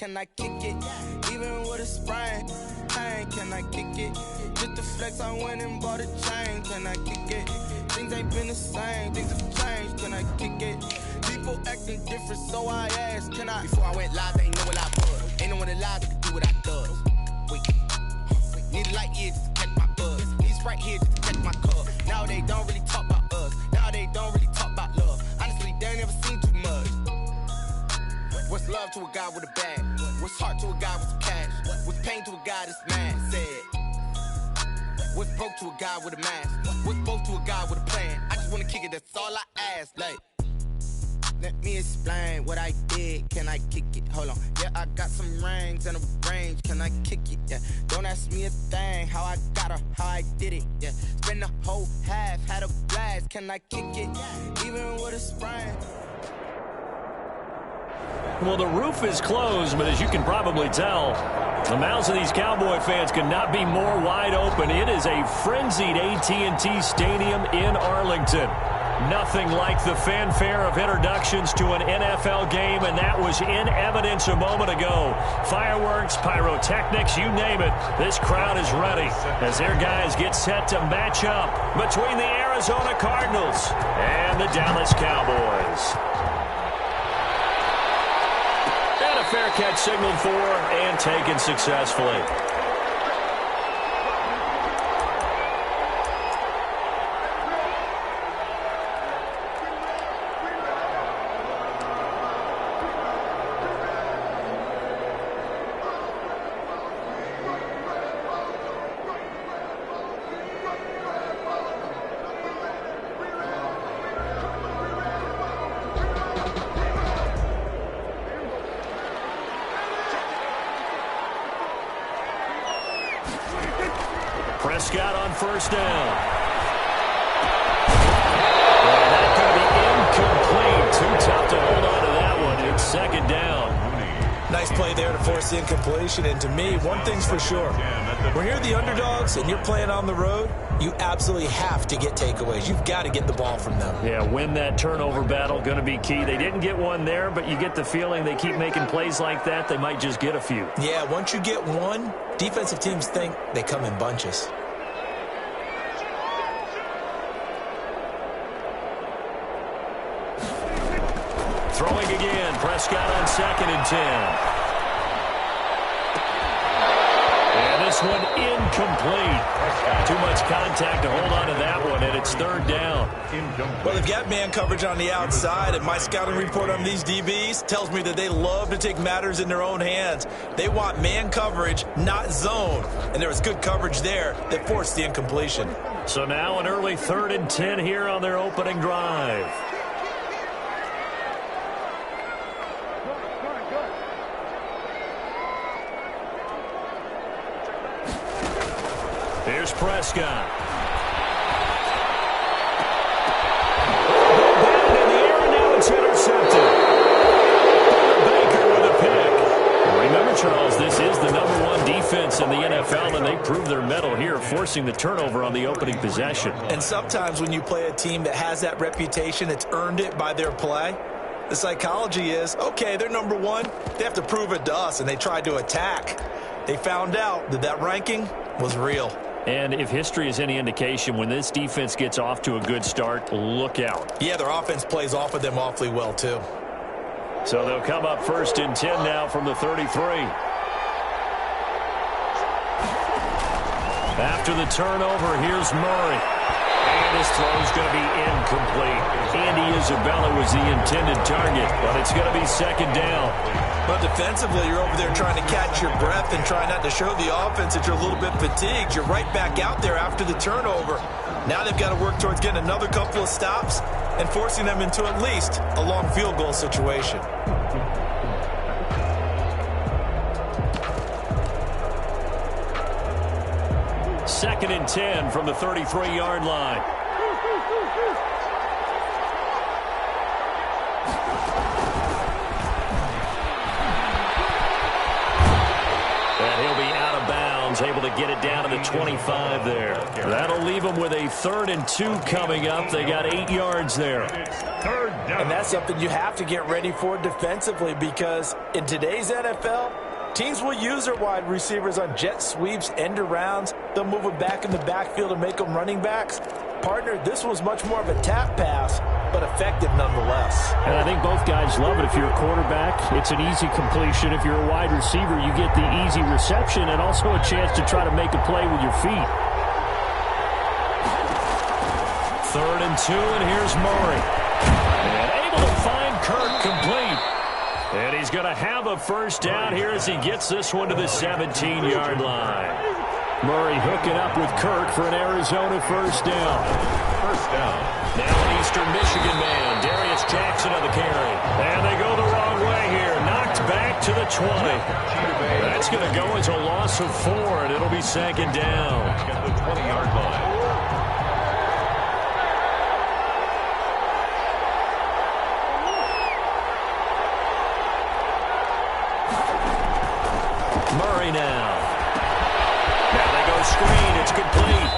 can I kick it? Even with a sprain, pain, can I kick it? Just to flex, I went and bought a chain, can I kick it? Things ain't been the same, things have changed, can I kick it? People acting different, so I asked, can I? Before I went live, they ain't know what I was. Ain't no one alive that can do what I does. Wait, need a light year just to catch my buzz. These right here just to catch my cup. Now they don't really talk about us. Now they don't really talk about love. Honestly, they ain't never seen too much. What's love to a guy with a bag? What's heart to a guy with some cash? What's pain to a guy that's mad? Said. What's broke to a guy with a mask? What's both to a guy with a plan? I just wanna kick it, that's all I ask. Like, let me explain what I did. Can I kick it? Hold on. Yeah, I got some rings and a range. Can I kick it? Yeah. Don't ask me a thing. How I got her, how I did it. Yeah. Spend the whole half, had a blast. Can I kick it? Even with a sprain. Well, the roof is closed, but as you can probably tell, the mouths of these Cowboy fans could not be more wide open. It is a frenzied AT&T Stadium in Arlington. Nothing like the fanfare of introductions to an NFL game, and that was in evidence a moment ago. Fireworks, pyrotechnics, you name it. This crowd is ready as their guys get set to match up between the Arizona Cardinals and the Dallas Cowboys. And a fair catch signaled for and taken successfully. Prescott on first down. And that's going to be incomplete. Too tough to hold on to that one. It's second down. Nice play there to force the incompletion. And to me, one thing's for sure. When you're the underdogs and you're playing on the road, you absolutely have to get takeaways. You've got to get the ball from them. Yeah, win that turnover battle, going to be key. They didn't get one there, but you get the feeling they keep making plays like that, they might just get a few. Yeah, once you get one, defensive teams think they come in bunches. Throwing again, Prescott on 2nd and 10. And this one incomplete. Too much contact to hold on to that one, and it's 3rd down. Well, they've got man coverage on the outside, and my scouting report on these DBs tells me that they love to take matters in their own hands. They want man coverage, not zone. And there was good coverage there that forced the incompletion. So now an early 3rd and 10 here on their opening drive. Here's Prescott. Down in the air, and now it's intercepted. Baker with a pick. Remember, Charles, this is the #1 defense in the NFL, and they proved their mettle here, forcing the turnover on the opening possession. And sometimes when you play a team that has that reputation, it's earned it by their play. The psychology is, okay, they're #1. They have to prove it to us, and they tried to attack. They found out that that ranking was real. And if history is any indication, when this defense gets off to a good start, look out. Yeah, their offense plays off of them awfully well, too. So they'll come up 1st and 10 now from the 33. After the turnover, here's Murray. And his throw's going to be incomplete. Andy Isabella was the intended target, but it's going to be 2nd down. But defensively, you're over there trying to catch your breath and try not to show the offense that you're a little bit fatigued. You're right back out there after the turnover. Now they've got to work towards getting another couple of stops and forcing them into at least a long field goal situation. Second and 10 from the 33-yard line. Browns able to get it down to the 25 there. That'll leave them with a 3rd and 2 coming up. They got 8 yards there. And that's something you have to get ready for defensively, because in today's NFL, teams will use their wide receivers on jet sweeps, end arounds. They'll move them back in the backfield and make them running backs. Partner, this was much more of a tap pass, but effective nonetheless. And I think both guys love it. If you're a quarterback, it's an easy completion. If you're a wide receiver, you get the easy reception and also a chance to try to make a play with your feet. 3rd and 2, and here's Murray. And able to find Kirk complete. And he's going to have a first down here as he gets this one to the 17-yard line. Murray hooking up with Kirk for an Arizona first down. Now an Eastern Michigan man, Darius Jackson on the carry. And they go the wrong way here. Knocked back to the 20. That's going to go as a loss of 4, and it'll be 2nd down. At the 20-yard line. Murray now. Now they go screen. It's complete.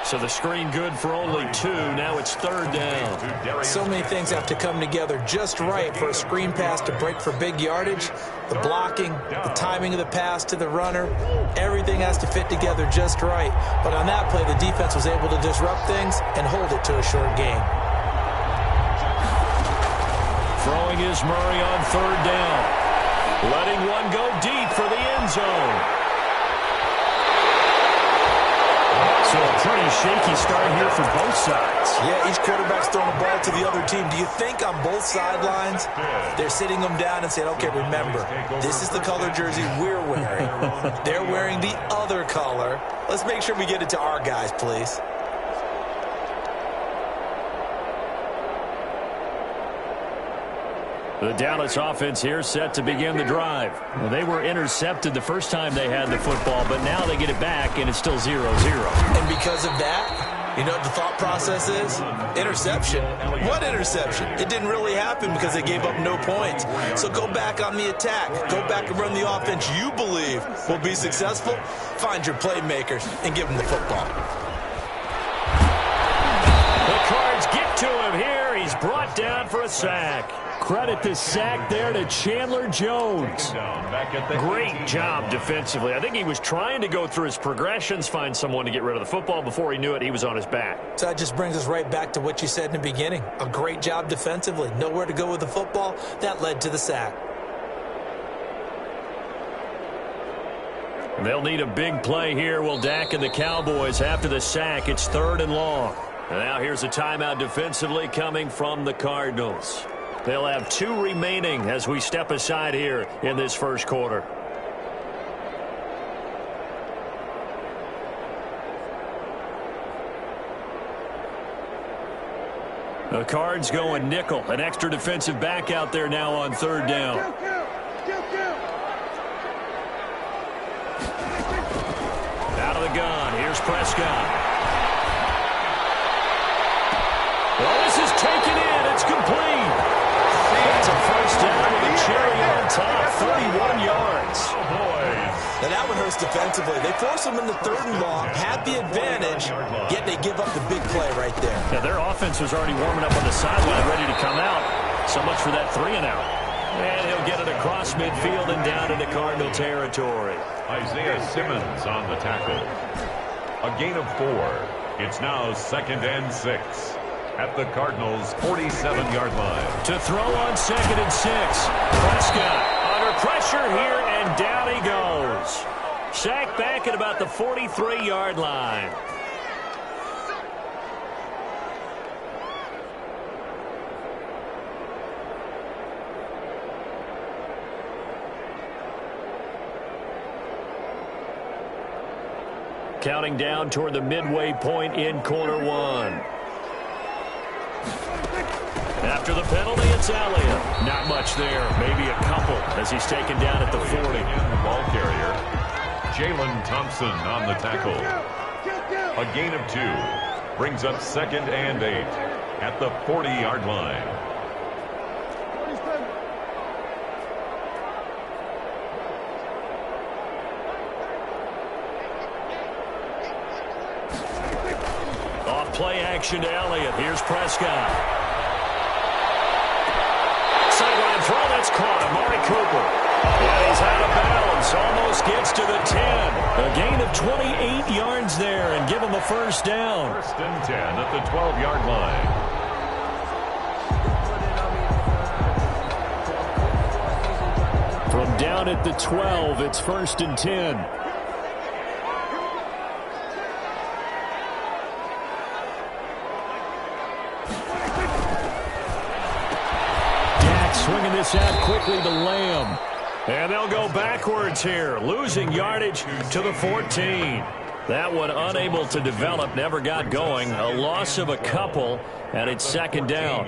So the screen good for only 2. Now it's 3rd down. So many things have to come together just right for a screen pass to break for big yardage. The blocking, the timing of the pass to the runner, everything has to fit together just right. But on that play, the defense was able to disrupt things and hold it to a short gain. Throwing is Murray on 3rd down. Letting one go deep for the end zone. So a pretty shaky start here for both sides. Yeah, each quarterback's throwing the ball to the other team. Do you think on both sidelines they're sitting them down and saying, okay, remember, this is the color jersey we're wearing. They're wearing the other color. Let's make sure we get it to our guys, please. The Dallas offense here set to begin the drive. Well, they were intercepted the first time they had the football, but now they get it back, and it's still 0-0. And because of that, you know what the thought process is? Interception. What interception? It didn't really happen because they gave up no points. So go back on the attack. Go back and run the offense you believe will be successful. Find your playmakers and give them the football. The Cards get to him here. He's brought down for a sack. Credit the sack there to Chandler Jones. Great job defensively. I think he was trying to go through his progressions, find someone to get rid of the football. Before he knew it, he was on his back. So that just brings us right back to what you said in the beginning. A great job defensively. Nowhere to go with the football. That led to the sack. They'll need a big play here. Will Dak and the Cowboys after the sack. It's 3rd and long. And now here's a timeout defensively coming from the Cardinals. They'll have 2 remaining as we step aside here in this first quarter. The Cards going nickel. An extra defensive back out there now on 3rd down. Out of the gun. Here's Prescott. Well, this is taken in. It's complete. That's a first down with a cherry on top. 31 yards. Now that one hurts defensively. They force them into 3rd and long, had the advantage, yet they give up the big play right there. Yeah, their offense was already warming up on the sideline, ready to come out. So much for that 3-and-out. And he'll get it across midfield and down into Cardinal territory. Isaiah Simmons on the tackle. A gain of 4. It's now 2nd and 6. At the Cardinals' 47-yard line. To throw on 2nd and 6. Prescott under pressure here, and down he goes. Sacked back at about the 43-yard line. Counting down toward the midway point in quarter 1. After the penalty, it's Elliott. Not much there. Maybe a couple as he's taken down at the 40. And the ball carrier, Jalen Thompson on the tackle. A gain of 2. Brings up 2nd and 8 at the 40-yard line. direction to Elliott. Here's Prescott. Sideline throw, that's caught. Amari Cooper. And he's out of bounds. Almost gets to the 10. A gain of 28 yards there and give him a first down. First and 10 at the 12-yard line. From down at the 12, it's first and 10. Dak swinging this out quickly to Lamb. And they'll go backwards here, losing yardage to the 14. That one unable to develop, never got going. A loss of a couple, and it's second down.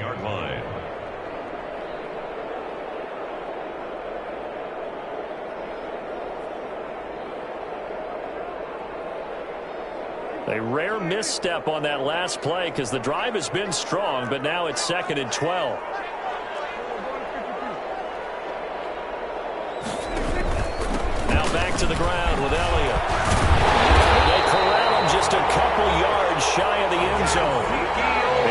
A rare misstep on that last play because the drive has been strong, but now it's second and 12. Now back to the ground with Elliott. They corral him just a couple yards shy of the end zone.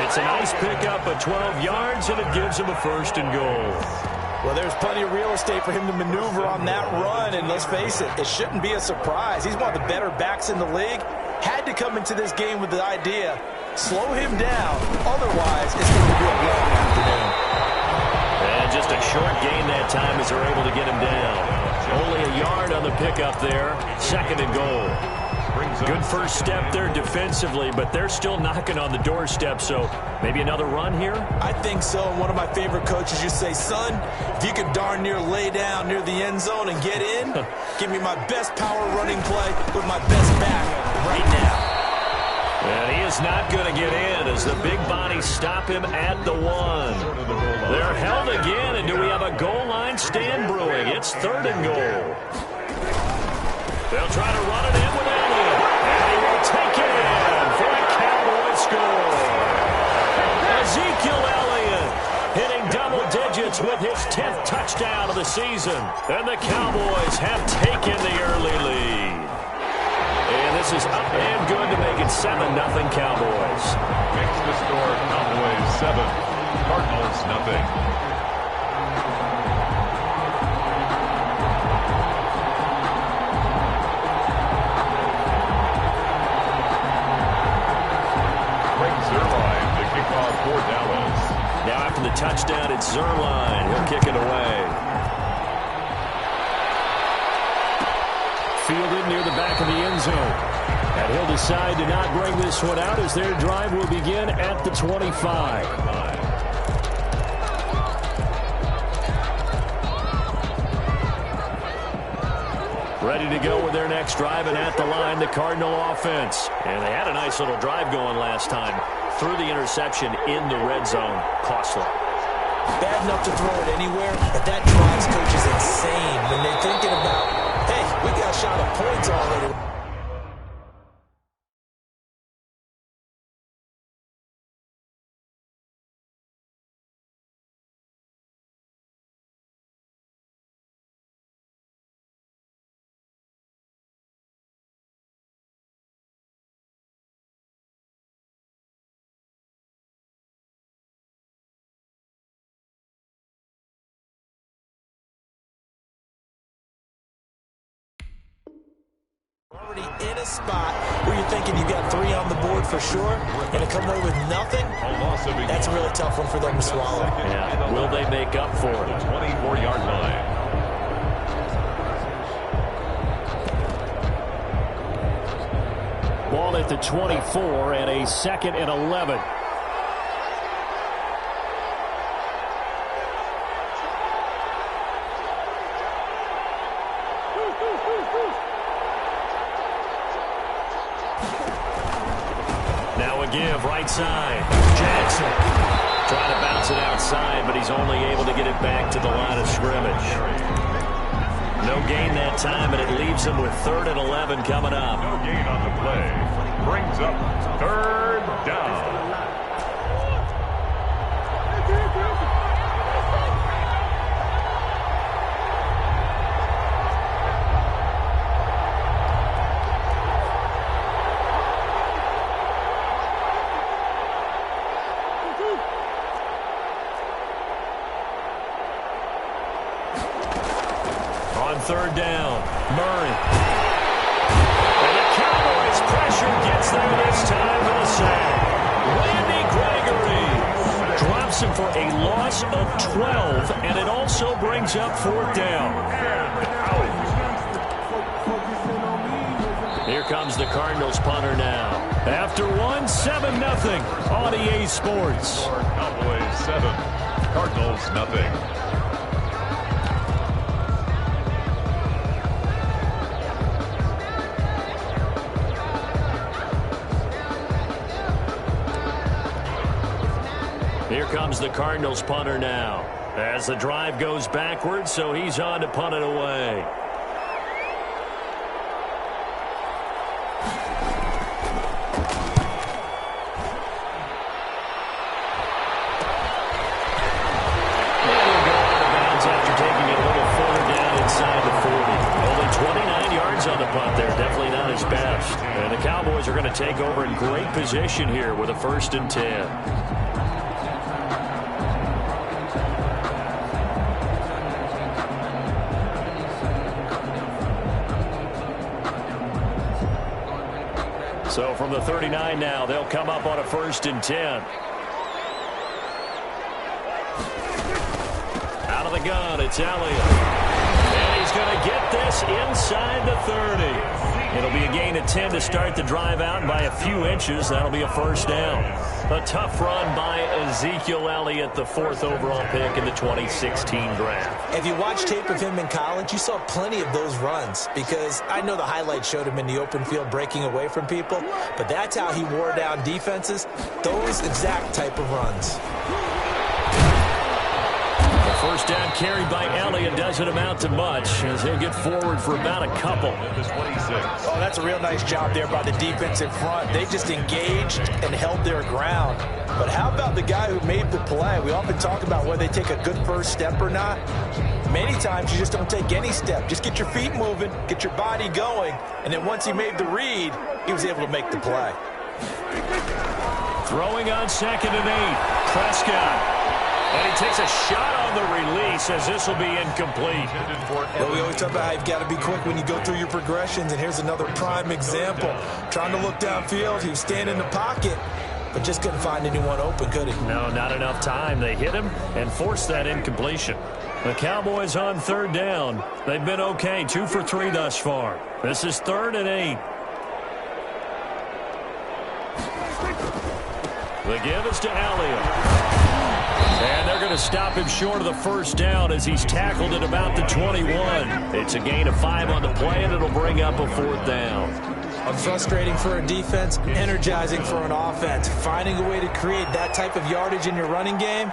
It's a nice pickup of 12 yards, and it gives him a first and goal. Well, there's plenty of real estate for him to maneuver on that run, and let's face it, it shouldn't be a surprise. He's one of the better backs in the league. Had to come into this game with the idea, slow him down, otherwise it's going to be a long afternoon. And just a short gain that time as they're able to get him down. Only a yard on the pickup there, second and goal. Good first step there defensively, but they're still knocking on the doorstep, so maybe another run here? I think so, and one of my favorite coaches used to say, son, if you can darn near lay down near the end zone and get in, give me my best power running play with my best back right now. And he is not going to get in as the big bodies stop him at the 1. They're held again, and do we have a goal line stand brewing? It's third and goal. They'll try to run it in with Elliott. And he will take it in for a Cowboy score. Ezekiel Elliott hitting double digits with his 10th touchdown of the season. And the Cowboys have taken the early lead. And this is up and good to make it 7-0 Cowboys. Makes the score Cowboys 7, Cardinals nothing. For Dallas. Now after the touchdown, it's Zerline. He'll kick it away. Fielded near the back of the end zone. And he'll decide to not bring this one out as their drive will begin at the 25. Ready to go with their next drive, and at the line, the Cardinal offense. And they had a nice little drive going last time. Through the interception in the red zone. Costly. Bad enough to throw it anywhere, but that drives coaches insane when they're thinking about, hey, we got a shot at points already. Already in a spot where you're thinking you got 3 on the board for sure, and to come away with nothing, that's a really tough one for them to swallow. Yeah, will they make up for it? 24-yard line. Ball at the 24 and a 2nd and 11. Now a give, right side. Jackson trying to bounce it outside, but he's only able to get it back to the line of scrimmage. No gain that time, and it leaves him with 3rd and 11 coming up. No gain on the play. Brings up 3rd down. On third down, Murray. And the Cowboys' pressure gets there this time for the sack. Randy Gregory drops him for a loss of 12, and it also brings up fourth down. Here comes the Cardinals punter now. After one, 7-0 on EA Sports. Cowboys 7, Cardinals nothing. Here comes the Cardinals punter now. As the drive goes backwards, so he's on to punt it away. And the Cowboys are going to take over in great position here with a 1st and 10. So from the 39 now, they'll come up on a 1st and 10. Out of the gun, it's Elliott. And he's going to get this inside the 30. It'll be a gain of 10 to start the drive out, and by a few inches, that'll be a 1st down. A tough run by Ezekiel Elliott, the 4th overall pick in the 2016 draft. If you watched tape of him in college, you saw plenty of those runs, because I know the highlights showed him in the open field breaking away from people, but that's how he wore down defenses, those exact type of runs. First down carried by Elliott doesn't amount to much, as he'll get forward for about a couple. Oh, that's a real nice job there by the defensive front. They just engaged and held their ground. But how about the guy who made the play? We often talk about whether they take a good first step or not. Many times you just don't take any step. Just get your feet moving, get your body going, and then once he made the read, he was able to make the play. Throwing on 2nd and 8, Prescott. And he takes a shot on the release, as this will be incomplete. Well, we always talk about how you've got to be quick when you go through your progressions, and here's another prime example. Trying to look downfield, he was standing in the pocket, but just couldn't find anyone open, could he? No, not enough time. They hit him and forced that incompletion. The Cowboys on 3rd down. They've been okay, 2 for 3 thus far. This is 3rd and 8. The give is to Elliott. And they're going to stop him short of the 1st down as he's tackled at about the 21. It's a gain of 5 on the play, and it'll bring up a 4th down. Frustrating for a defense, energizing for an offense. Finding a way to create that type of yardage in your running game,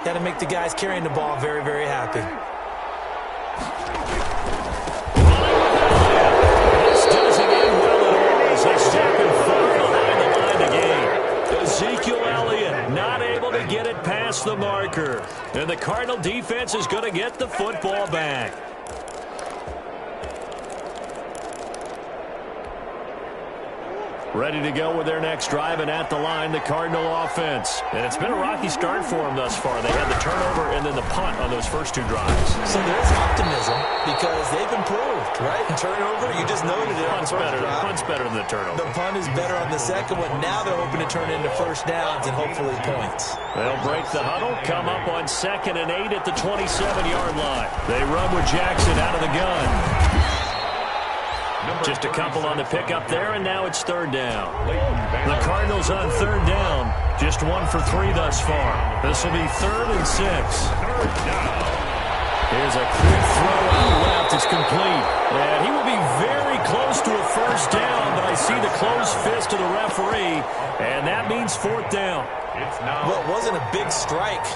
got to make the guys carrying the ball very, very happy. This doesn't end well at all as they step him far behind the line to gain. Ezekiel Elliott not able to get it past the marker. And the Cardinal defense is going to get the football back. Ready to go with their next drive, and at the line, the Cardinal offense. And it's been a rocky start for them thus far. They had the turnover and then the punt on those first 2 drives. So there's optimism because they've improved, right? Turnover, you just noted it. Punt's better than the turnover. The punt is better on the second one. Now they're hoping to turn into 1st downs and hopefully points. They'll break the huddle, come up on 2nd and 8 at the 27-yard line. They run with Jackson out of the gun. Just a couple on the pickup there, and now it's 3rd down. The Cardinals on 3rd down, just 1 for 3 thus far. This will be 3rd and 6. Here's a quick throw out left. It's complete. And he will be very close to a 1st down, but I see the closed fist of the referee, and that means 4th down. Well, it wasn't a big strike,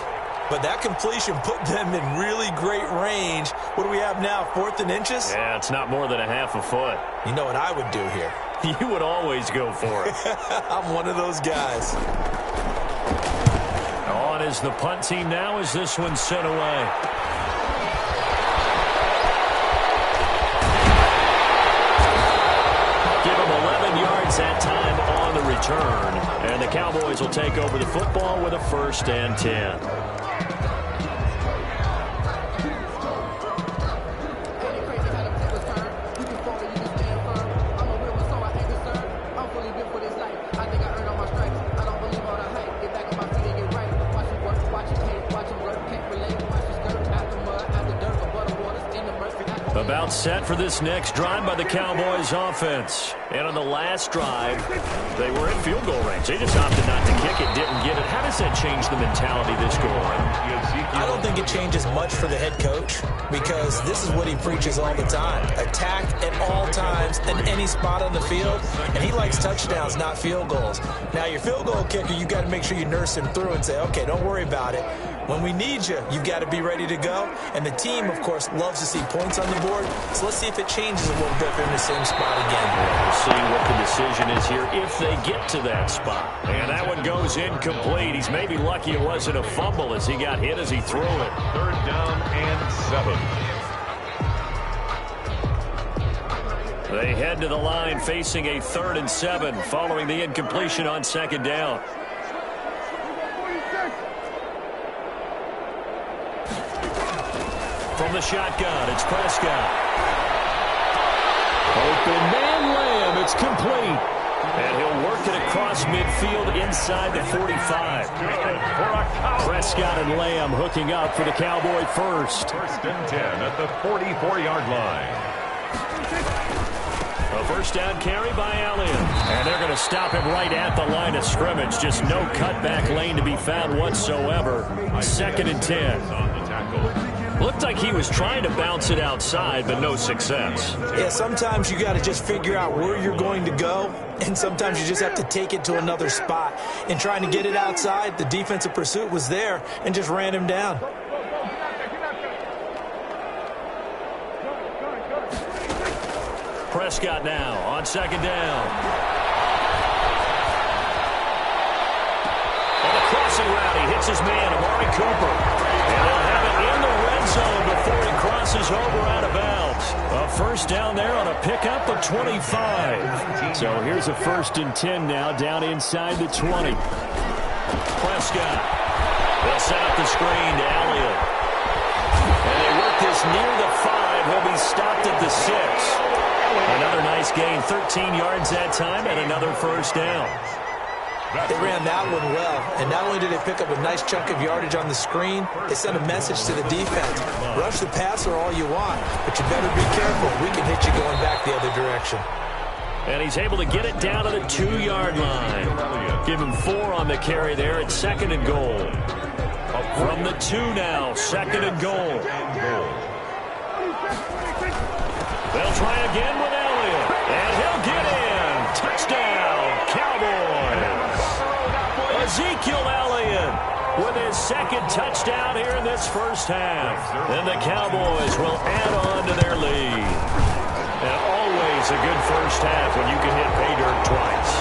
but that completion put them in really great range. What do we have now, 4th and inches? Yeah, it's not more than a half a foot. You know what I would do here? You would always go for it. I'm one of those guys. On is the punt team now as this one's sent away. Give him 11 yards that time on the return. And the Cowboys will take over the football with a 1st and 10. About set for this next drive by the Cowboys offense. And on the last drive, they were in field goal range. They just opted not to kick it, didn't get it. How does that change the mentality this go around? I don't think it changes much for the head coach because this is what he preaches all the time. Attack at all times in any spot on the field, and he likes touchdowns, not field goals. Now, your field goal kicker, you got to make sure you nurse him through and say, okay, don't worry about it. When we need you, you've got to be ready to go. And the team, of course, loves to see points on the board. So let's see if it changes a little bit if they're in the same spot again. We'll see what the decision is here if they get to that spot. And that one goes incomplete. He's maybe lucky it wasn't a fumble as he got hit as he threw it. 3rd down and 7. They head to the line facing a 3rd and 7 following the incompletion on 2nd down. From the shotgun, it's Prescott. Open man Lamb, it's complete. And he'll work it across midfield inside the 45. Prescott and Lamb hooking up for the Cowboy first. 1st and 10 at the 44-yard line. A 1st down carry by Allen. And they're going to stop him right at the line of scrimmage. Just no cutback lane to be found whatsoever. 2nd and 10. On the tackle. Looked like he was trying to bounce it outside, but no success. Yeah, sometimes you got to just figure out where you're going to go, and sometimes you just have to take it to another spot. In trying to get it outside, the defensive pursuit was there and just ran him down. Prescott now on 2nd down. And a crossing route, he hits his man, Amari Cooper. And they'll have it in the red zone before he crosses over out of bounds. A 1st down there on a pickup of 25. So here's a 1st and 10 now down inside the 20. Prescott. They'll set up the screen to Elliott. And they work this near the 5. He'll be stopped at the 6. Another nice gain, 13 yards that time, and another 1st down. They ran that one well, and not only did they pick up a nice chunk of yardage on the screen, they sent a message to the defense. Rush the passer all you want, but you better be careful. We can hit you going back the other direction. And he's able to get it down to the 2-yard line. Give him 4 on the carry there at 2nd and goal. From the 2 now, 2nd and goal. They'll try again with Elliott, and he'll get in. Touchdown, Cowboys. Ezekiel Elliott with his 2nd touchdown here in this 1st half. And the Cowboys will add on to their lead. And always a good 1st half when you can hit pay dirt twice.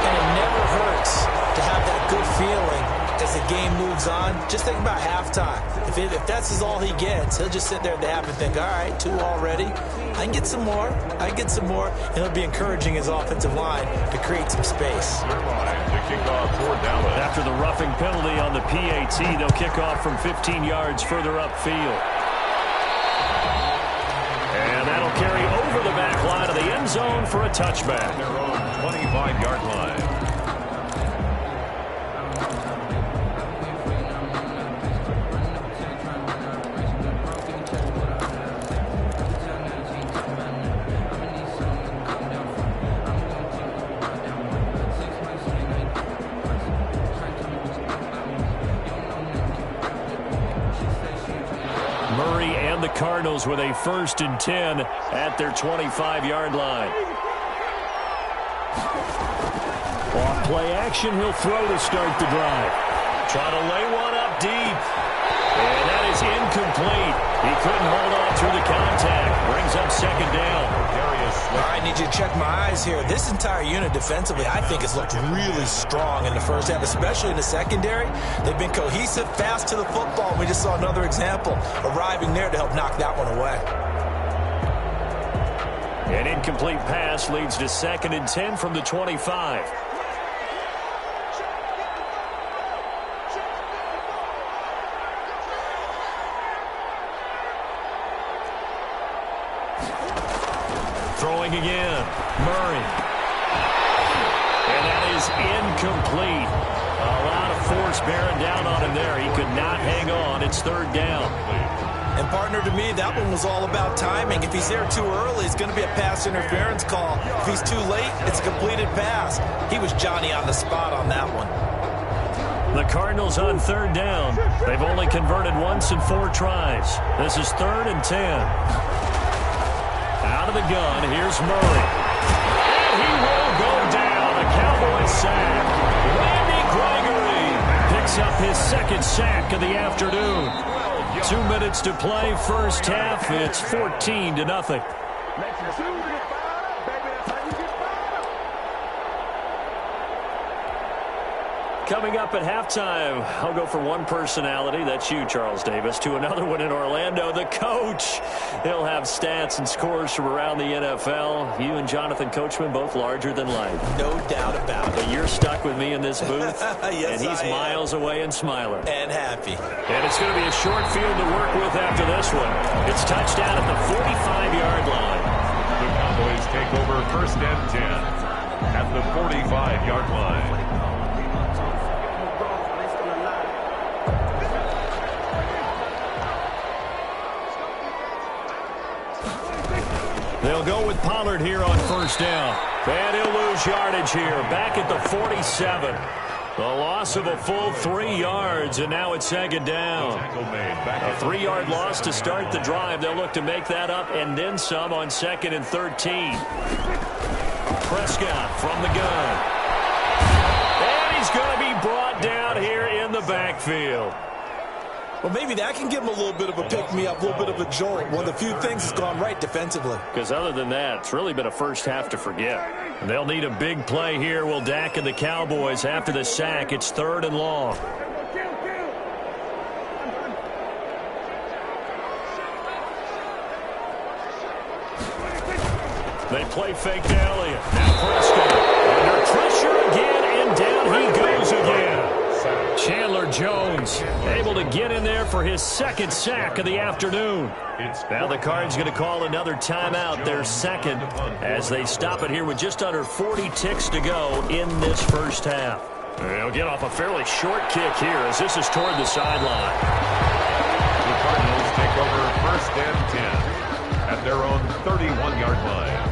And it never hurts to have that good feeling as the game moves on. Just think about halftime. If that's all he gets, he'll just sit there at the half and think, all right, 2 already. I can get some more. I can get some more. And he'll be encouraging his offensive line to create some space. After the roughing penalty on the PAT, they'll kick off from 15 yards further upfield. And that'll carry over the back line of the end zone for a touchback. Their own 25-yard line. Cardinals with a 1st and 10 at their 25-yard line. Off play action, he'll throw to start the drive. Trying to lay one up deep. And that is incomplete. He couldn't hold on through the contact. Brings up 2nd down. All right, I need you to check my eyes here. This entire unit defensively, I think, has looked really strong in the 1st half, especially in the secondary. They've been cohesive, fast to the football. We just saw another example arriving there to help knock that one away. An incomplete pass leads to 2nd and 10 from the 25. Throwing again, Murray. And that is incomplete. A lot of force bearing down on him there. He could not hang on. It's 3rd down. And And partner, to me, that one was all about timing. If he's there too early, it's going to be a pass interference call. If he's too late, it's a completed pass. He was Johnny on the spot on that one. The Cardinals on third down. They've only converted once in 4 tries. This is 3rd and 10. Out of the gun, here's Murray. And he will go down. A Cowboy sack. Randy Gregory picks up his 2nd sack of the afternoon. 2 minutes to play, first half. It's 14-0. Coming up at halftime, I'll go from one personality, that's you, Charles Davis, to another one in Orlando, the coach. He'll have stats and scores from around the NFL. You and Jonathan Coachman, both larger than life. No doubt about it. But you're stuck with me in this booth, yes, and he's miles away and smiling. And happy. And it's going to be a short field to work with after this one. It's touchdown at the 45-yard line. The Cowboys take over 1st and 10 at the 45-yard line. They'll go with Pollard here on 1st down. And he'll lose yardage here, back at the 47. The loss of a full 3 yards, and now it's 2nd down. A 3-yard loss to start the drive. They'll look to make that up and then some on 2nd and 13. Prescott from the gun. And he's going to be brought down here in the backfield. Well, maybe that can give him a little bit of a pick-me-up, a little bit of a jolt. One of the few things that's gone right defensively. Because other than that, it's really been a first half to forget. And they'll need a big play here, will Dak and the Cowboys after the sack. It's 3rd and long. They play fake to Elliott. Now Prescott under pressure again, and down he goes again. Chandler Jones able to get in there for his 2nd sack of the afternoon. Now the Cards going to call another timeout, their 2nd, as they stop it here with just under 40 ticks to go in this first half. They'll get off a fairly short kick here as this is toward the sideline. The Cardinals take over 1st and 10 at their own 31-yard line.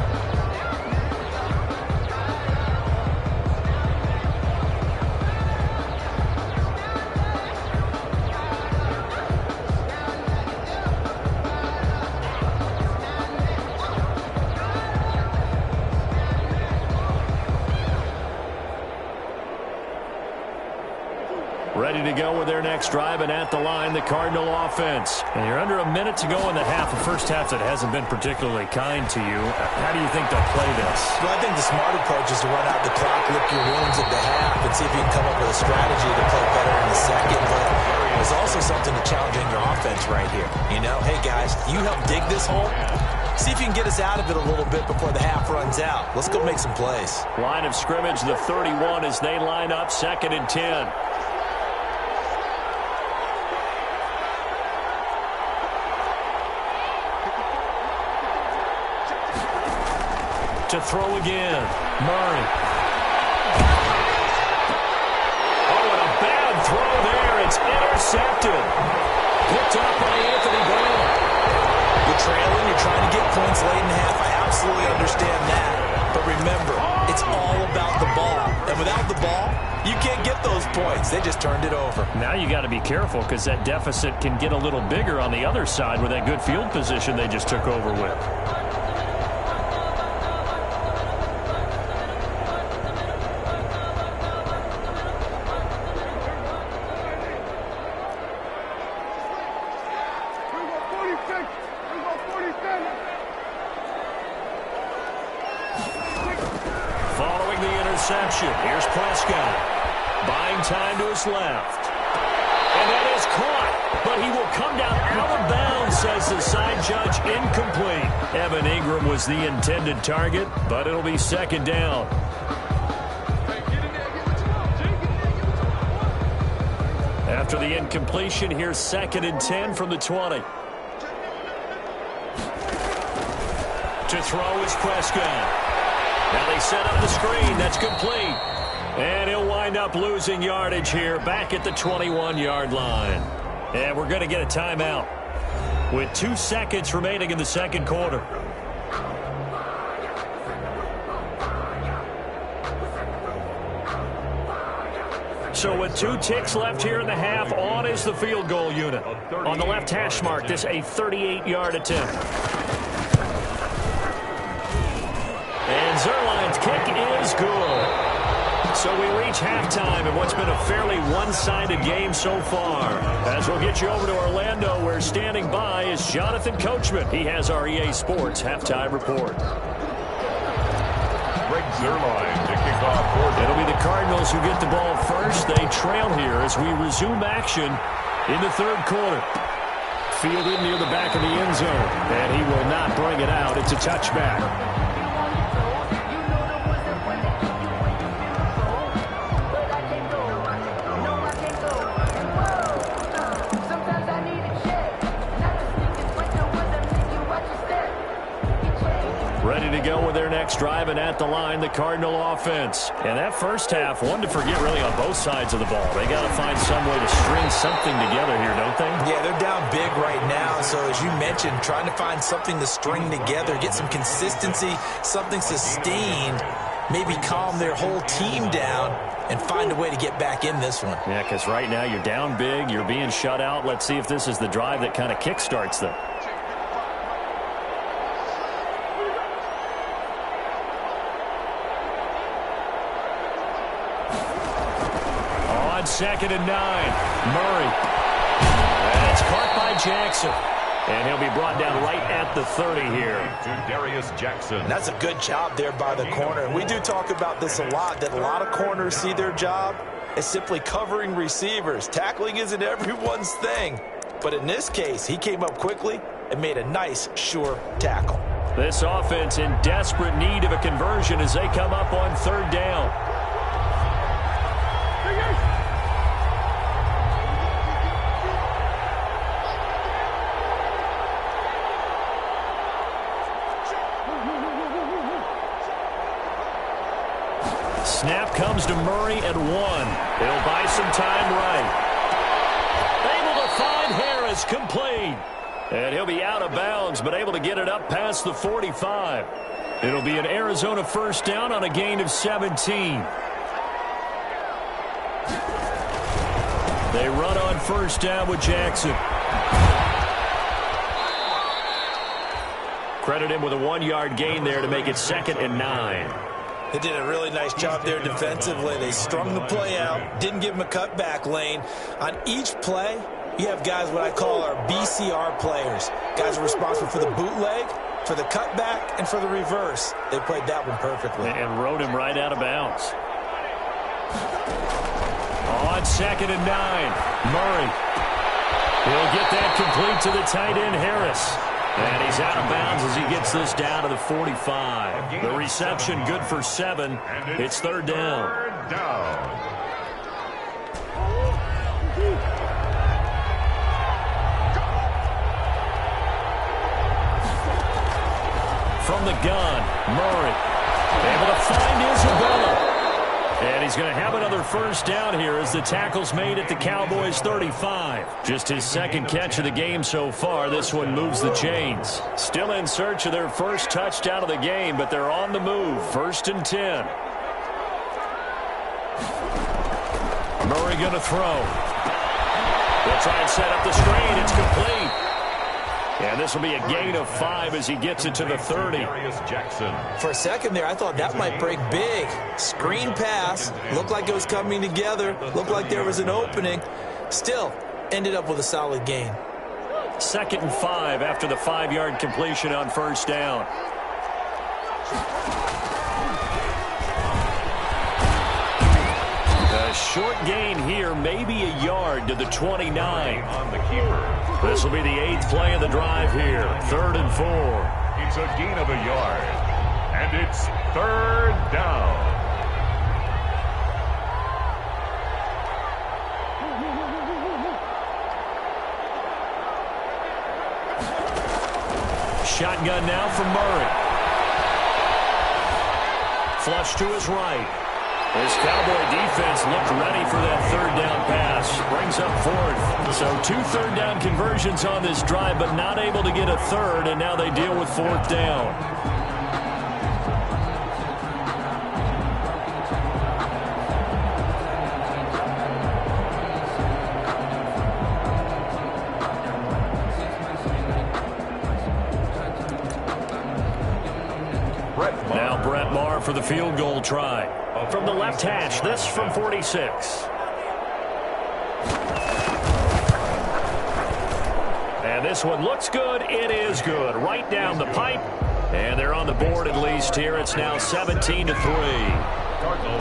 Ready to go with their next drive, and at the line, the Cardinal offense. And you're under a minute to go in the half, a first half that hasn't been particularly kind to you. How do you think they'll play this? Well, I think the smart approach is to run out the clock, lick your wounds at the half, and see if you can come up with a strategy to play better in the second. But there's also something to challenge in your offense right here. You know, hey, guys, you help dig this hole. See if you can get us out of it a little bit before the half runs out. Let's go make some plays. Line of scrimmage, the 31 as they line up, 2nd and 10. To throw again, Murray. Oh, and a bad throw there. It's intercepted. Picked up by Anthony Brown. You're trailing, you're trying to get points late in the half. I absolutely understand that. But remember, it's all about the ball. And without the ball, you can't get those points. They just turned it over. Now you got to be careful because that deficit can get a little bigger on the other side with that good field position they just took over with. Here's Prescott. Buying time to his left. And that is caught. But he will come down out of bounds, says the side judge. Incomplete. Evan Ingram was the intended target, but it'll be 2nd down. After the incompletion, here's 2nd and 10 from the 20. To throw is Prescott. Now they set up the screen. That's complete. And he'll wind up losing yardage here back at the 21-yard line. And we're going to get a timeout. with 2 seconds remaining in the second quarter. So with 2 ticks left here in the half, on is the field goal unit. On the left hash mark, this a 38-yard attempt. And Zerline's kick is good. So we reach halftime in what's been a fairly one-sided game so far. As we'll get you over to Orlando, where standing by is Jonathan Coachman. He has our EA Sports halftime report. Greg Zerline to kick off. It'll be the Cardinals who get the ball first. They trail here as we resume action in the third quarter. Fielded near the back of the end zone, and he will not bring it out. It's a touchback. Ready to go with their next drive, and at the line, the Cardinal offense. And that first half, one to forget really on both sides of the ball. They got to find some way to string something together here, don't they? Yeah, they're down big right now. So as you mentioned, trying to find something to string together, get some consistency, something sustained, maybe calm their whole team down and find a way to get back in this one. Yeah, because right now you're down big, you're being shut out. Let's see if this is the drive that kind of kickstarts them. Second and 9. Murray. And it's caught by Jackson. And he'll be brought down right at the 30 here. To Darius Jackson. That's a good job there by the corner. And we do talk about this a lot, that a lot of corners see their job as simply covering receivers. Tackling isn't everyone's thing. But in this case, he came up quickly and made a nice, sure tackle. This offense in desperate need of a conversion as they come up on third down. Snap comes to Murray at 1. He'll buy some time right. Able to find Harris, complete. And he'll be out of bounds, but able to get it up past the 45. It'll be an Arizona first down on a gain of 17. They run on first down with Jackson. Credit him with a 1-yard gain there to make it 2nd and 9. They did a really nice job there defensively. They strung the play out, didn't give him a cutback lane. On each play, you have guys what I call our BCR players. Guys are responsible for the bootleg, for the cutback, and for the reverse. They played that one perfectly. And rode him right out of bounds. On 2nd and 9, Murray. He'll get that complete to the tight end, Harris. And he's out of bounds as he gets this down to the 45. The reception good for 7. It's third down. From the gun, Murray. Able to find Isabella. And he's going to have another first down here as the tackle's made at the Cowboys' 35. Just his second catch of the game so far. This one moves the chains. Still in search of their first touchdown of the game, but they're on the move. 1st and 10. Murray going to throw. They'll try and set up the screen. It's complete. And this will be a gain of 5 as he gets it to the 30. For a second there, I thought that might break big. Screen pass. Looked like it was coming together. Looked like there was an opening. Still, ended up with a solid gain. 2nd and 5 after the 5-yard completion on first down. A short gain here, maybe a yard to the 29. On the keeper. This will be the 8th play of the drive here. 3rd and 4. It's a gain of a yard. And it's 3rd down. Shotgun now from Murray. Flush to his right. This Cowboy defense looked ready for that third down pass. Brings up fourth. So 2 third-down conversions on this drive, but not able to get a third, and now they deal with fourth down. Now Brett Maher for the field goal try. From the left hash, this from 46. And this one looks good. It is good. Right down the pipe. And they're on the board at least here. It's now 17-3.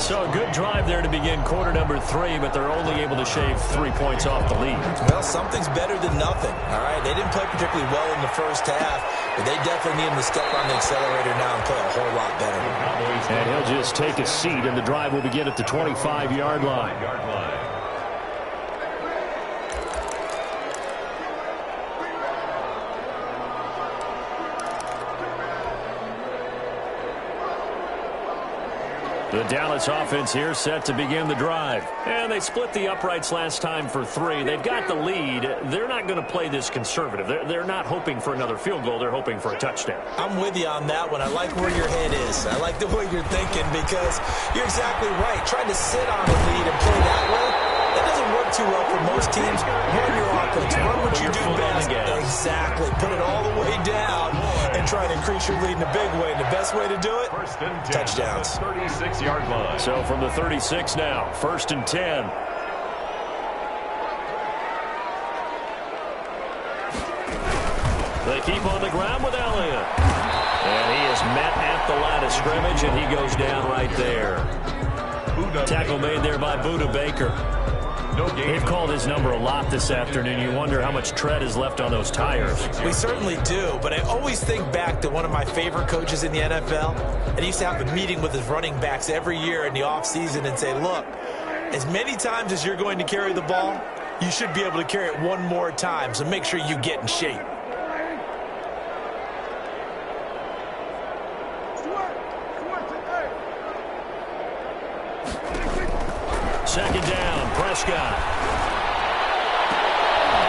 So a good drive there to begin quarter number 3, but they're only able to shave 3 points off the lead. Well, something's better than nothing, all right? They didn't play particularly well in the first half, but they definitely need him to step on the accelerator now and play a whole lot better. And he'll just take a seat, and the drive will begin at the 25-yard line. The Dallas offense here set to begin the drive. And they split the uprights last time for 3. They've got the lead. They're not going to play this conservative. They're not hoping for another field goal. They're hoping for a touchdown. I'm with you on that one. I like where your head is. I like the way you're thinking because you're exactly right. Trying to sit on a lead and play that way, that doesn't work too well for most teams. Run your offense. Run what you do best. Exactly. Put it all the way down and try to increase your lead in a big way. And the best way to do it, touchdowns. 36-yard line. So from the 36 now, 1st and 10. They keep on the ground with Elliott. And he is met at the line of scrimmage, and he goes down right there. Tackle made there by Budda Baker. They've called his number a lot this afternoon. You wonder how much tread is left on those tires. We certainly do, but I always think back to one of my favorite coaches in the NFL, and he used to have a meeting with his running backs every year in the offseason and say, look, as many times as you're going to carry the ball, you should be able to carry it one more time, so make sure you get in shape. Second down, Prescott.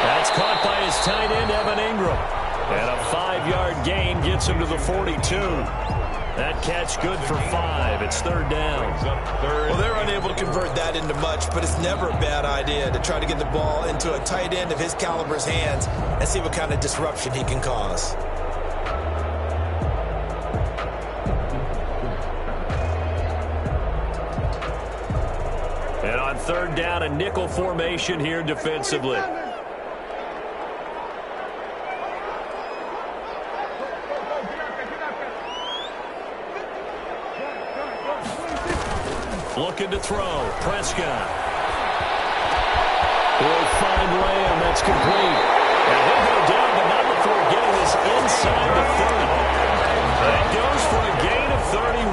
That's caught by his tight end, Evan Ingram. And a 5-yard gain gets him to the 42. That catch good for 5. It's third down. Well, they're unable to convert that into much, but it's never a bad idea to try to get the ball into a tight end of his caliber's hands and see what kind of disruption he can cause. And on third down, a nickel formation here defensively. Looking to throw. Prescott. Will find Lamb. That's complete. And he'll go down, but not before getting this inside the 30. That goes for a gain of 31.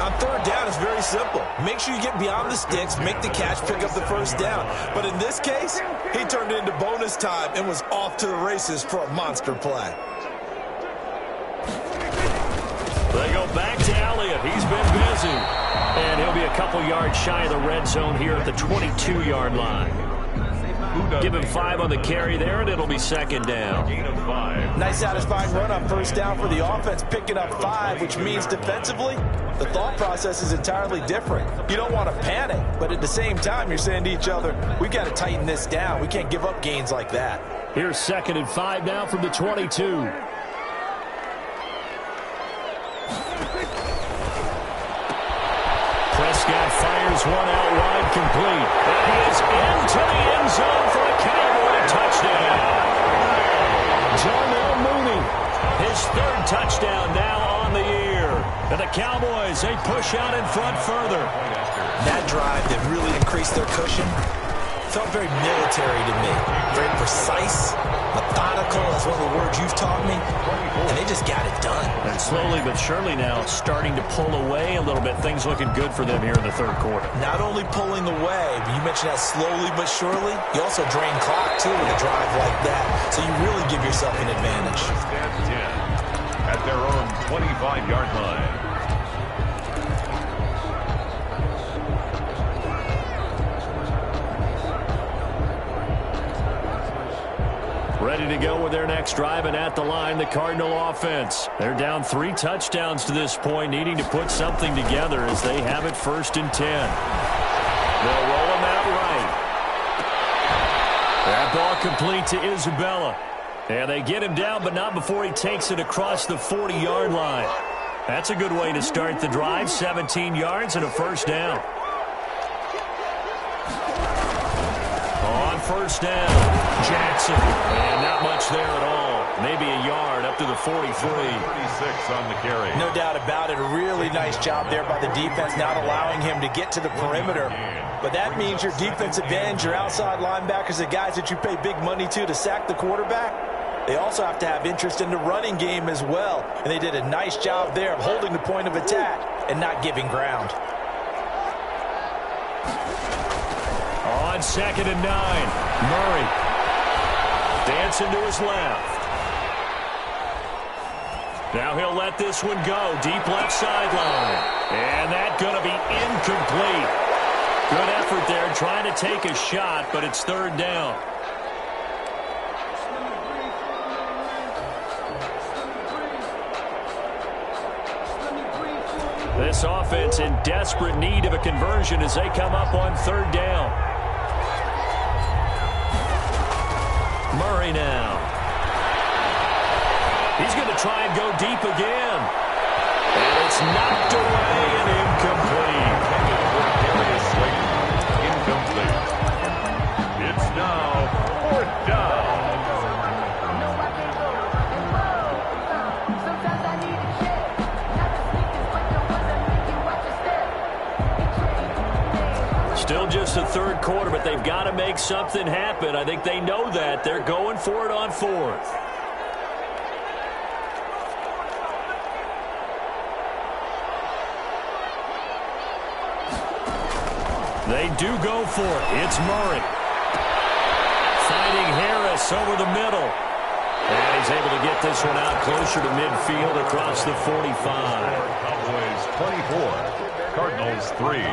On third down, it's very simple. Make sure you get beyond the sticks, make the catch, pick up the first down. But in this case, he turned it into bonus time and was off to the races for a monster play. They go back to Elliott. He's been busy. And he'll be a couple yards shy of the red zone here at the 22-yard line. Give him 5 on the carry there, and it'll be second down. Nice satisfying run on first down for the offense, picking up 5, which means defensively, the thought process is entirely different. You don't want to panic, but at the same time, you're saying to each other, we got to tighten this down. We can't give up gains like that. Here's 2nd and 5 now from the 22. Prescott fires one out wide, complete. And he is into the end zone for a Cowboy touchdown. Darnell Mooney, his 3rd touchdown now on the year. And the Cowboys, they push out in front further. That drive that really increased their cushion felt very military to me. Very precise, methodical, that's one of the words you've taught me. And they just got it done. And slowly but surely now starting to pull away a little bit. Things looking good for them here in the third quarter. Not only pulling away, but you mentioned that slowly but surely. You also drain clock, too, with a drive like that. So you really give yourself an advantage. At their own 25-yard line. to go with their next drive, and at the line, the Cardinal offense. They're down 3 touchdowns to this point, needing to put something together as they have it 1st and 10. They'll roll him out right. That ball complete to Isabella. And they get him down, but not before he takes it across the 40-yard line. That's a good way to start the drive, 17 yards and a 1st down. On 1st down, Jackson. And not much there at all. Maybe a yard up to the 43. 36 on the carry. No doubt about it. A really nice job there by the defense, not allowing him to get to the perimeter. But that means your defensive ends, your outside linebackers, the guys that you pay big money to sack the quarterback, they also have to have interest in the running game as well. And they did a nice job there of holding the point of attack and not giving ground. On 2nd and 9, Murray dancing to his left. Now he'll let this one go. Deep left sideline. And that's going to be incomplete. Good effort there trying to take a shot, but it's 3rd down. This offense in desperate need of a conversion as they come up on 3rd down. Murray now. He's going to try and go deep again. And it's knocked away and incomplete. Incomplete. It's now 4th down. Still just the 3rd quarter, but they've got to make something happen. I think they know that. They're going for it on 4th. They do go for it. It's Murray. Finding Harris over the middle. And he's able to get this one out closer to midfield across the 45. Cowboys 24, Cardinals 3.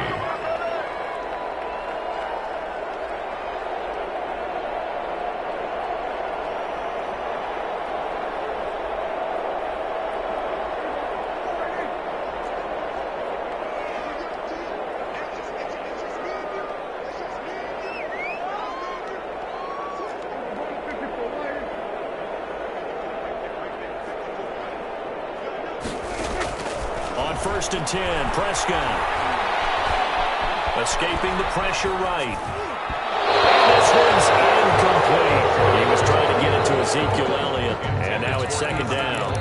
On 1st and 10, Prescott. Escaping the pressure right. This one's incomplete. He was trying to get it to Ezekiel Elliott, and now it's 2nd down.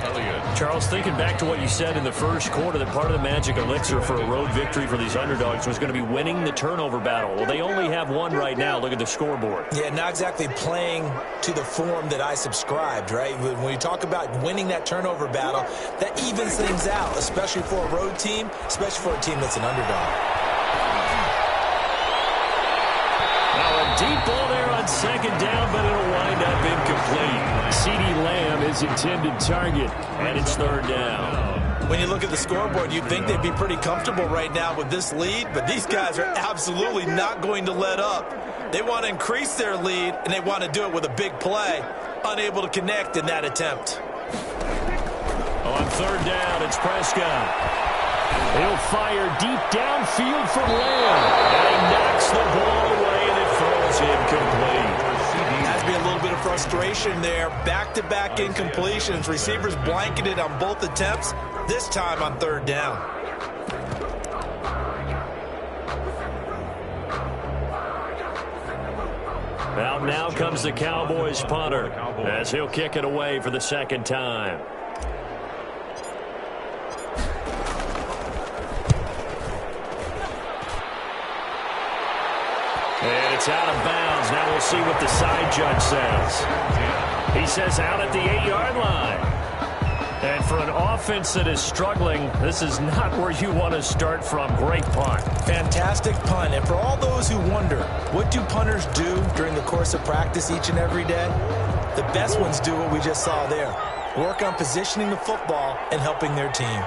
Charles, thinking back to what you said in the 1st quarter, that part of the magic elixir for a road victory for these underdogs was going to be winning the turnover battle. Well, they only have one right now. Look at the scoreboard. Yeah, not exactly playing to the form that I subscribed, right? When you talk about winning that turnover battle, that evens things out, especially for a road team, especially for a team that's an underdog. Now a deep ball there on 2nd down, but it'll wind up incomplete. CeeDee Lamb is intended target, and it's 3rd down. When you look at the scoreboard, you'd think they'd be pretty comfortable right now with this lead, but these guys are absolutely not going to let up. They want to increase their lead, and they want to do it with a big play. Unable to connect in that attempt. On 3rd down, it's Prescott. He'll fire deep downfield for Lamb, and he knocks the ball away, and it falls incomplete. Has to be a little bit of frustration there. Back-to-back incompletions. Receivers blanketed on both attempts, this time on 3rd down. Out now comes the Cowboys punter as he'll kick it away for the 2nd time. And it's out of bounds. Now we'll see what the side judge says. He says out at the 8-yard line. And for an offense that is struggling, this is not where you want to start from. Great punt. Fantastic punt. And for all those who wonder, what do punters do during the course of practice each and every day? The best ones do what we just saw there. Work on positioning the football and helping their team.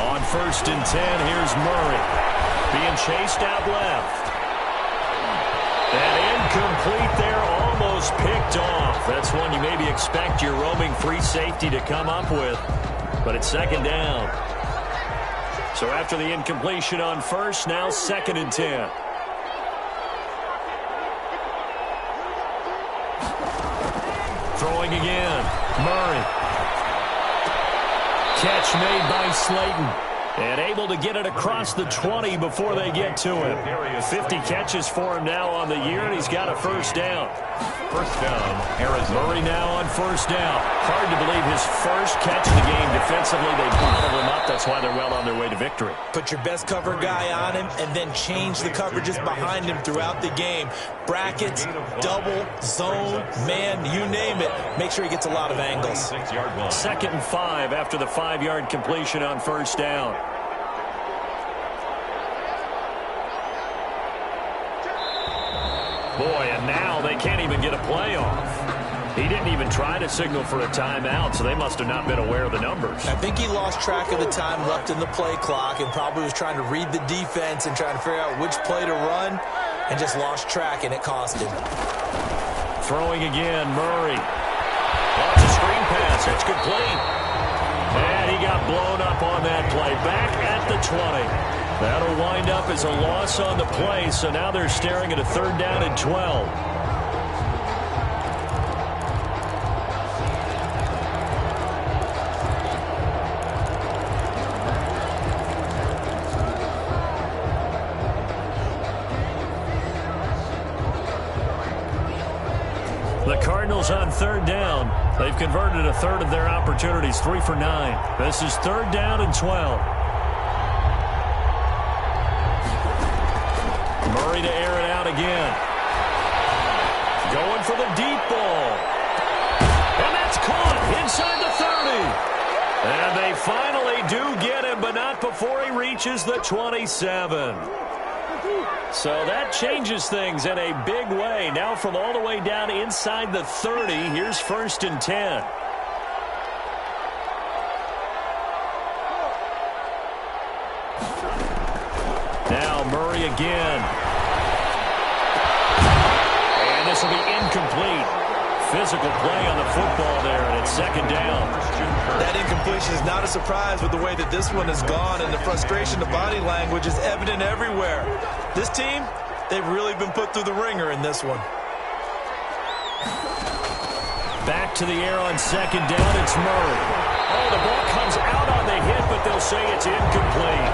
On 1st and 10, here's Murray. Being chased out left. incomplete there, almost picked off. That's one you maybe expect your roaming free safety to come up with, but it's second down. So after the incompletion on first, now 2nd and 10. Throwing again, Murray. Catch made by Slayton. And able to get it across the 20 before they get to him. 50 catches for him now on the year, and he's got a first down. First down, Arizona. Murray now on first down. Hard to believe his first catch of the game defensively. They bottled him up. That's why they're well on their way to victory. Put your best cover guy on him and then change the coverages behind him throughout the game. Brackets, double, zone, man, you name it. Make sure he gets a lot of angles. 6-yard line. 2nd and 5 after the 5-yard completion on first down. Boy, and now they can't even get a play off. He didn't even try to signal for a timeout, so they must have not been aware of the numbers. I think he lost track of the time left in the play clock and probably was trying to read the defense and trying to figure out which play to run and just lost track, and it cost him. Throwing again, Murray. Lots of screen pass. It's complete. And he got blown up on that play. Back at the 20. That'll wind up as a loss on the play, so now they're staring at a 3rd down and 12. The Cardinals on 3rd down. They've converted a third of their opportunities, 3 for 9. This is 3rd down and 12. Murray to air it out again. Going for the deep ball. And that's caught inside the 30. And they finally do get him, but not before he reaches the 27. So that changes things in a big way. Now from all the way down inside the 30, here's 1st and 10. Now Murray again. And this will be incomplete. Physical play on the football there, and it's 2nd down. That incompletion is not a surprise with the way that this one has gone, and the frustration, the body language is evident everywhere. This team, they've really been put through the ringer in this one. Back to the air on 2nd down, it's Murray. Oh, the ball comes out on the hit, but they'll say it's incomplete.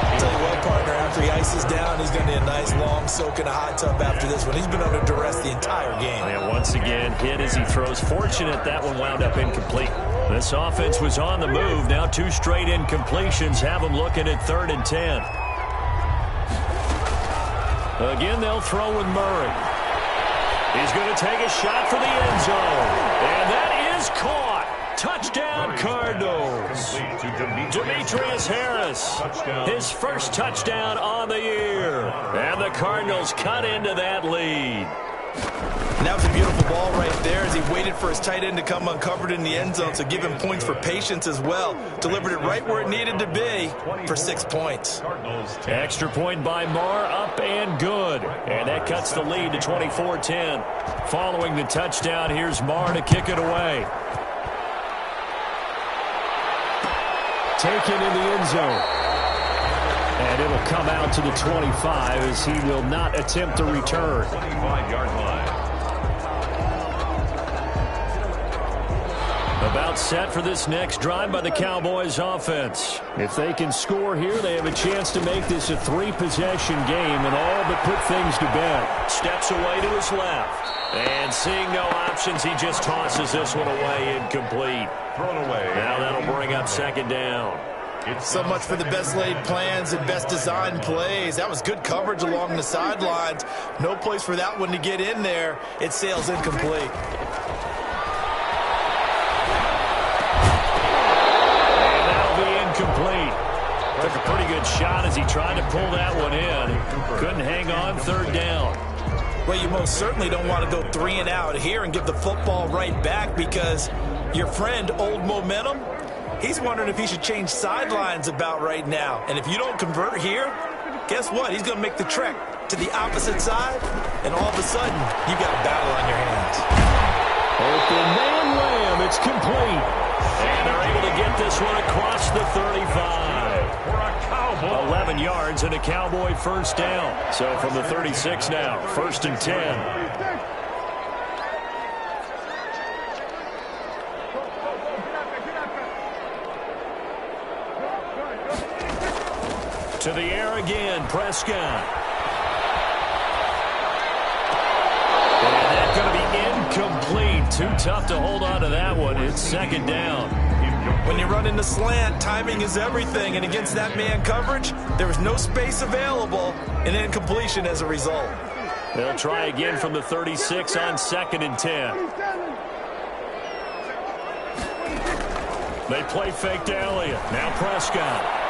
I'll tell you what, partner, after he ices down, he's going to need a nice long soak in a hot tub after this one. He's been under duress the entire game. And once again, hit as he throws. Fortunate that one wound up incomplete. This offense was on the move. Now 2 straight incompletions have them looking at 3rd and 10. Again, they'll throw with Murray. He's going to take a shot for the end zone. And that is caught. Touchdown, Cardinals. Demetrius Harris, his first touchdown on the year. And the Cardinals cut into that lead. And that was a beautiful ball right there as he waited for his tight end to come uncovered in the end zone, so give him points for patience as well. Delivered it right where it needed to be for 6 points. Extra point by Marr, up and good. And that cuts the lead to 24-10. Following the touchdown, here's Marr to kick it away. Taken in the end zone. And it'll come out to the 25 as he will not attempt to return. 25-yard line. About set for this next drive by the Cowboys offense. If they can score here, they have a chance to make this a 3-possession game and all but put things to bed. Steps away to his left. And seeing no options, he just tosses this one away, incomplete. Thrown away. Now that'll bring up 2nd down. It's so much for the best laid plans and best designed plays. That was good coverage along the sidelines. No place for that one to get in there. It sails incomplete. And that'll be incomplete. Took a pretty good shot as he tried to pull that one in. Couldn't hang on, 3rd down. Well, you most certainly don't want to go 3 and out here and give the football right back because your friend, Old Momentum, he's wondering if he should change sidelines about right now. And if you don't convert here, guess what? He's going to make the trek to the opposite side and all of a sudden, you got a battle on your hands. Open man Lamb, it's complete. And they're able to get this one across the 35. For a Cowboy. 11 yards and a Cowboy first down. So from the 36 now, 1st and 10. To the air again, Prescott. And that's going to be incomplete. Too tough to hold on to that one. It's 2nd down. When you run into slant, timing is everything. And against that man coverage, there was no space available, and incompletion as a result. They'll try again from the 36 on 2nd and 10. They play fake to Elliott. Now Prescott.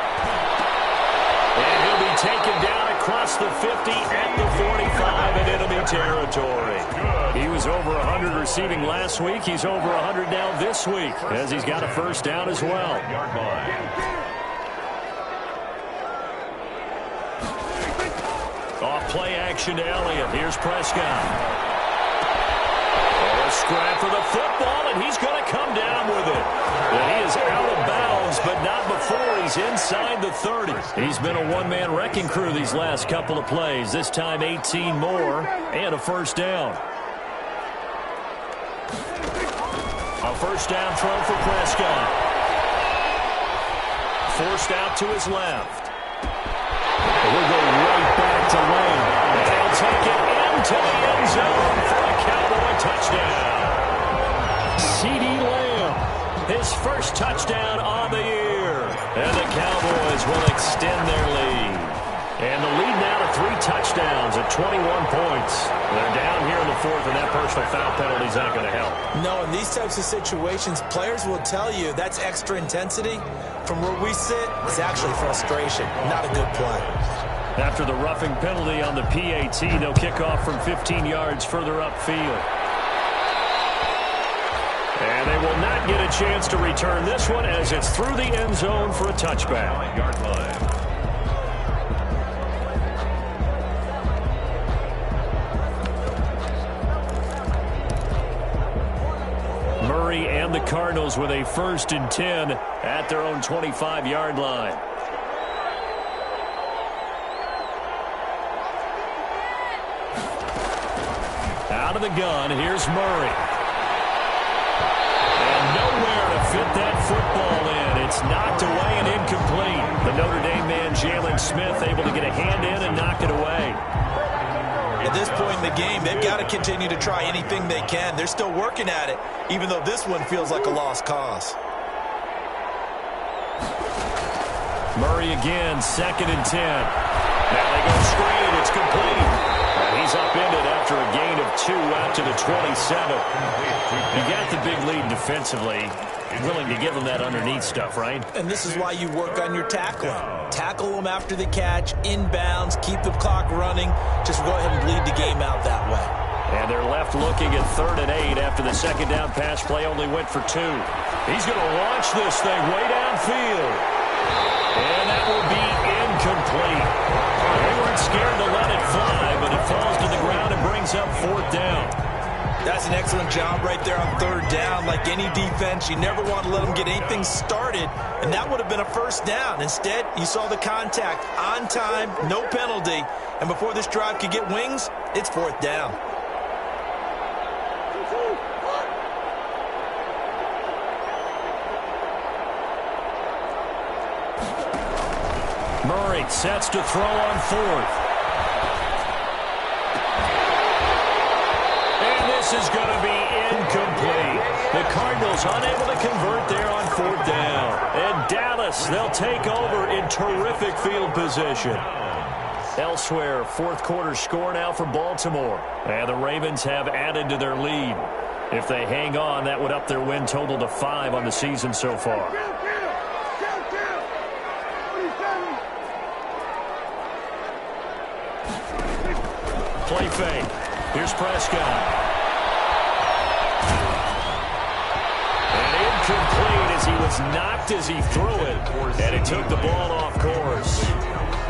And he'll be taken down across the 50 at the 45 in enemy territory. He was over 100 receiving last week. He's over 100 now this week as he's got a first down as well. Off play action to Elliott. Here's Prescott. A scrap for the football, and he's going to come down with it. And he is out of bounds, but not before he's inside the 30. He's been a one-man wrecking crew these last couple of plays. This time 18 more and a first down. A first down throw for Prescott. Forced out to his left. We'll go right back to Lamb. They'll take it into the end zone for a Cowboy touchdown. C.D. Lamb, his first touchdown on the year. And the Cowboys will extend their lead. And the lead now to 3 touchdowns at 21 points. They're down here in the 4th, and that personal foul penalty is not going to help. No, in these types of situations, players will tell you that's extra intensity. From where we sit, it's actually frustration, not a good play. After the roughing penalty on the PAT, they'll kick off from 15 yards further upfield. And they will not get a chance to return this one as it's through the end zone for a touchback. Yard line. Murray and the Cardinals with a 1st and 10 at their own 25-yard line. Out of the gun, here's Murray. And nowhere to fit that football in. It's knocked away and incomplete. The Notre Dame man, Jalen Smith, able to get a hand in and knock it away. At this point in the game, they've got to continue to try anything they can. They're still working at it, even though this one feels like a lost cause. Murray again, 2nd and 10. Now they go screen, it's complete. And he's upended after a gain of 2 out to the 27. You got the big lead defensively. Willing to give them that underneath stuff, right? And this is why you work on your tackling. Tackle them after the catch, inbounds, keep the clock running. Just go ahead and bleed the game out that way. And they're left looking at 3rd and 8 after the 2nd down pass play only went for 2. He's going to launch this thing way downfield. And that will be incomplete. They weren't scared to let it fly, but it falls to the ground and brings up 4th down. That's an excellent job right there on 3rd down. Like any defense, you never want to let them get anything started, and that would have been a first down. Instead, you saw the contact on time, no penalty, and before this drive could get wings, it's 4th down. Murray sets to throw on 4th. This is going to be incomplete. The Cardinals unable to convert there on 4th down. And Dallas, they'll take over in terrific field position. Elsewhere, 4th quarter score now for Baltimore. And the Ravens have added to their lead. If they hang on, that would up their win total to 5 on the season so far. Play fake. Here's Prescott. Complete as he was knocked as he threw it, and it took the ball off course.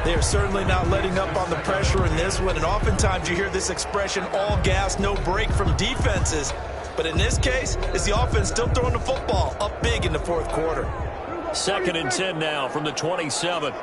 They are certainly not letting up on the pressure in this one, and oftentimes you hear this expression, all gas, no break from defenses. But in this case, it's the offense still throwing the football up big in the fourth quarter. 2nd and 10 now from the 27.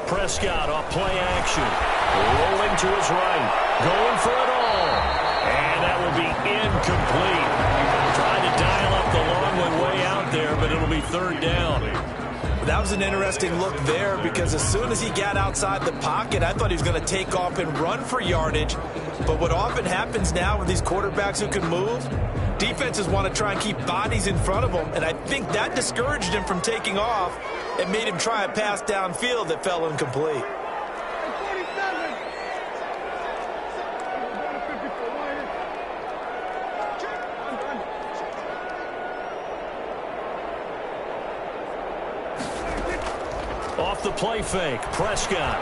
Prescott off play action. Rolling to his right. Going for it all. And that will be incomplete. Trying to dial up the long one way out there, but it'll be 3rd down. That was an interesting look there because as soon as he got outside the pocket, I thought he was going to take off and run for yardage. But what often happens now with these quarterbacks who can move, defenses want to try and keep bodies in front of them, and I think that discouraged him from taking off and made him try a pass downfield that fell incomplete. Off the play fake, Prescott.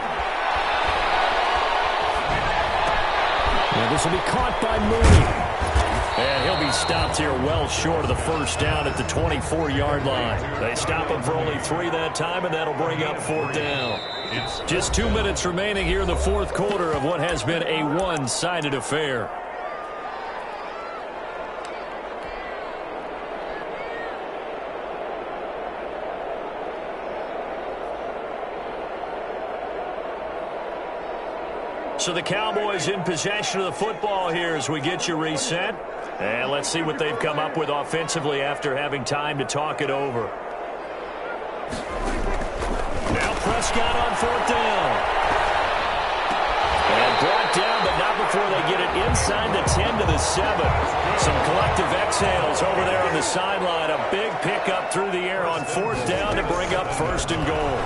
And this will be caught by Mooney. And he'll be stopped here well short of the 1st down at the 24-yard line. They stop him for only 3 that time, and that'll bring up 4th down. Just 2 minutes remaining here in the 4th quarter of what has been a one-sided affair. So the Cowboys in possession of the football here as we get you reset. And let's see what they've come up with offensively after having time to talk it over. Now Prescott on 4th down. And brought down, but not before they get it inside the 10 to the 7. Some collective exhales over there on the sideline. A big pickup through the air on 4th down to bring up 1st and goal.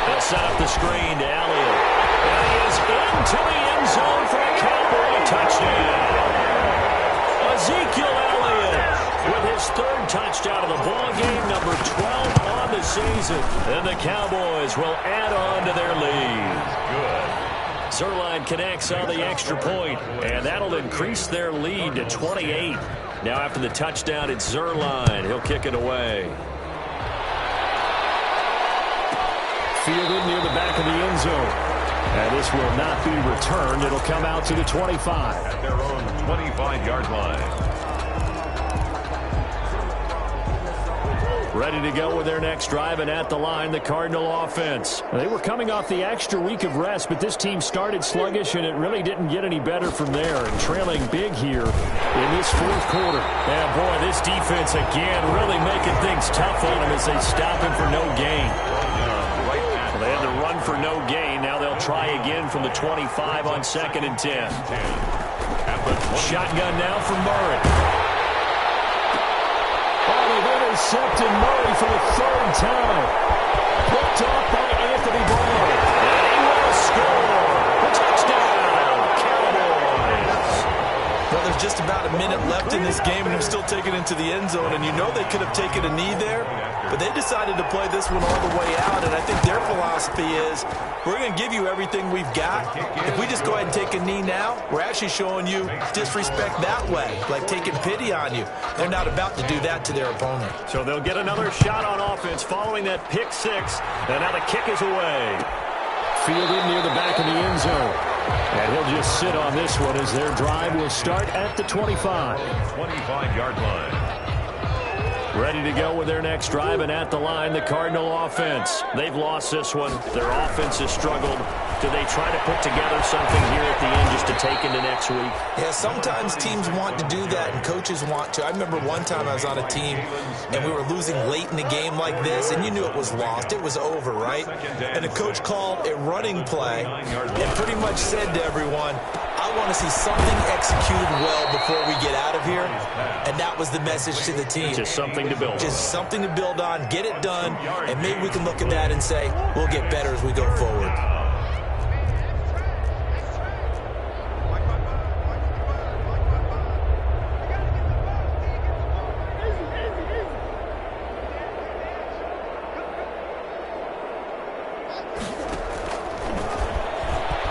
They'll set up the screen to Elliott. And he is into the end zone for a Cowboy touchdown. Ezekiel Elliott with his 3rd touchdown of the ball game, number 12 on the season. And the Cowboys will add on to their lead. Good. Zuerlein connects on the extra point, and that'll increase their lead to 28. Now after the touchdown, it's Zuerlein. He'll kick it away. Fielded near the back of the end zone. And this will not be returned. It'll come out to the 25. At their own 25-yard line. Ready to go with their next drive, and at the line, the Cardinal offense. They were coming off the extra week of rest, but this team started sluggish, and it really didn't get any better from there. And trailing big here in this 4th quarter. And boy, this defense again really making things tough on them as they stop him for no gain. They had to run for no gain. Now they'll try again from the 25 on 2nd and 10. Shotgun now from Murray. Oh, they've intercepted Murray for the 3rd time. Picked off by Anthony Barr. And he will score. A touchdown, Cowboys. Well, there's just about a minute left in this game, and they're still taking it into the end zone. And you know they could have taken a knee there, but they decided to play this one all the way out. And I think their philosophy is, we're going to give you everything we've got. If we just go ahead and take a knee now, we're actually showing you disrespect that way, like taking pity on you. They're not about to do that to their opponent. So they'll get another shot on offense following that pick 6. And now the kick is away. Fielded near the back of the end zone. And he'll just sit on this one as their drive will start at the 25. 25-yard line. Ready to go with their next drive, and at the line, the Cardinal offense. They've lost this one. Their offense has struggled. Do they try to put together something here at the end just to take into next week? Yeah, sometimes teams want to do that, and coaches want to. I remember one time I was on a team, and we were losing late in the game like this, and you knew it was lost. It was over, right? And the coach called a running play and pretty much said to everyone, I want to see something executed well before we get out of here. And that was the message to the team. Just something to build on. Just something to build on, get it done, and maybe we can look at that and say, we'll get better as we go forward.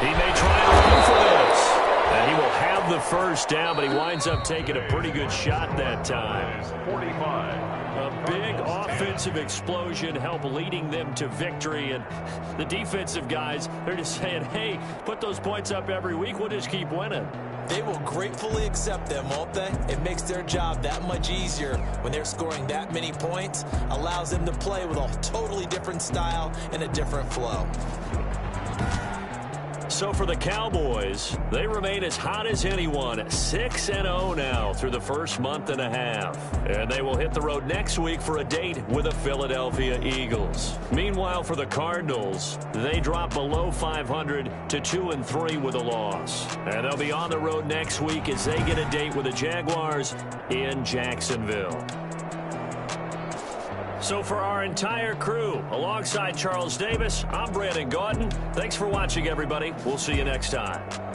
He may try and run for this. And he will have the first down, but he winds up taking a pretty good shot that time. 45. A big offensive explosion helped leading them to victory. And the defensive guys, they're just saying, hey, put those points up every week. We'll just keep winning. They will gratefully accept them, won't they? It makes their job that much easier when they're scoring that many points. Allows them to play with a totally different style and a different flow. So for the Cowboys, they remain as hot as anyone, 6-0 now through the first month and a half. And they will hit the road next week for a date with the Philadelphia Eagles. Meanwhile, for the Cardinals, they drop below 500 to 2-3 with a loss. And they'll be on the road next week as they get a date with the Jaguars in Jacksonville. So for our entire crew, alongside Charles Davis, I'm Brandon Gaudin. Thanks for watching, everybody. We'll see you next time.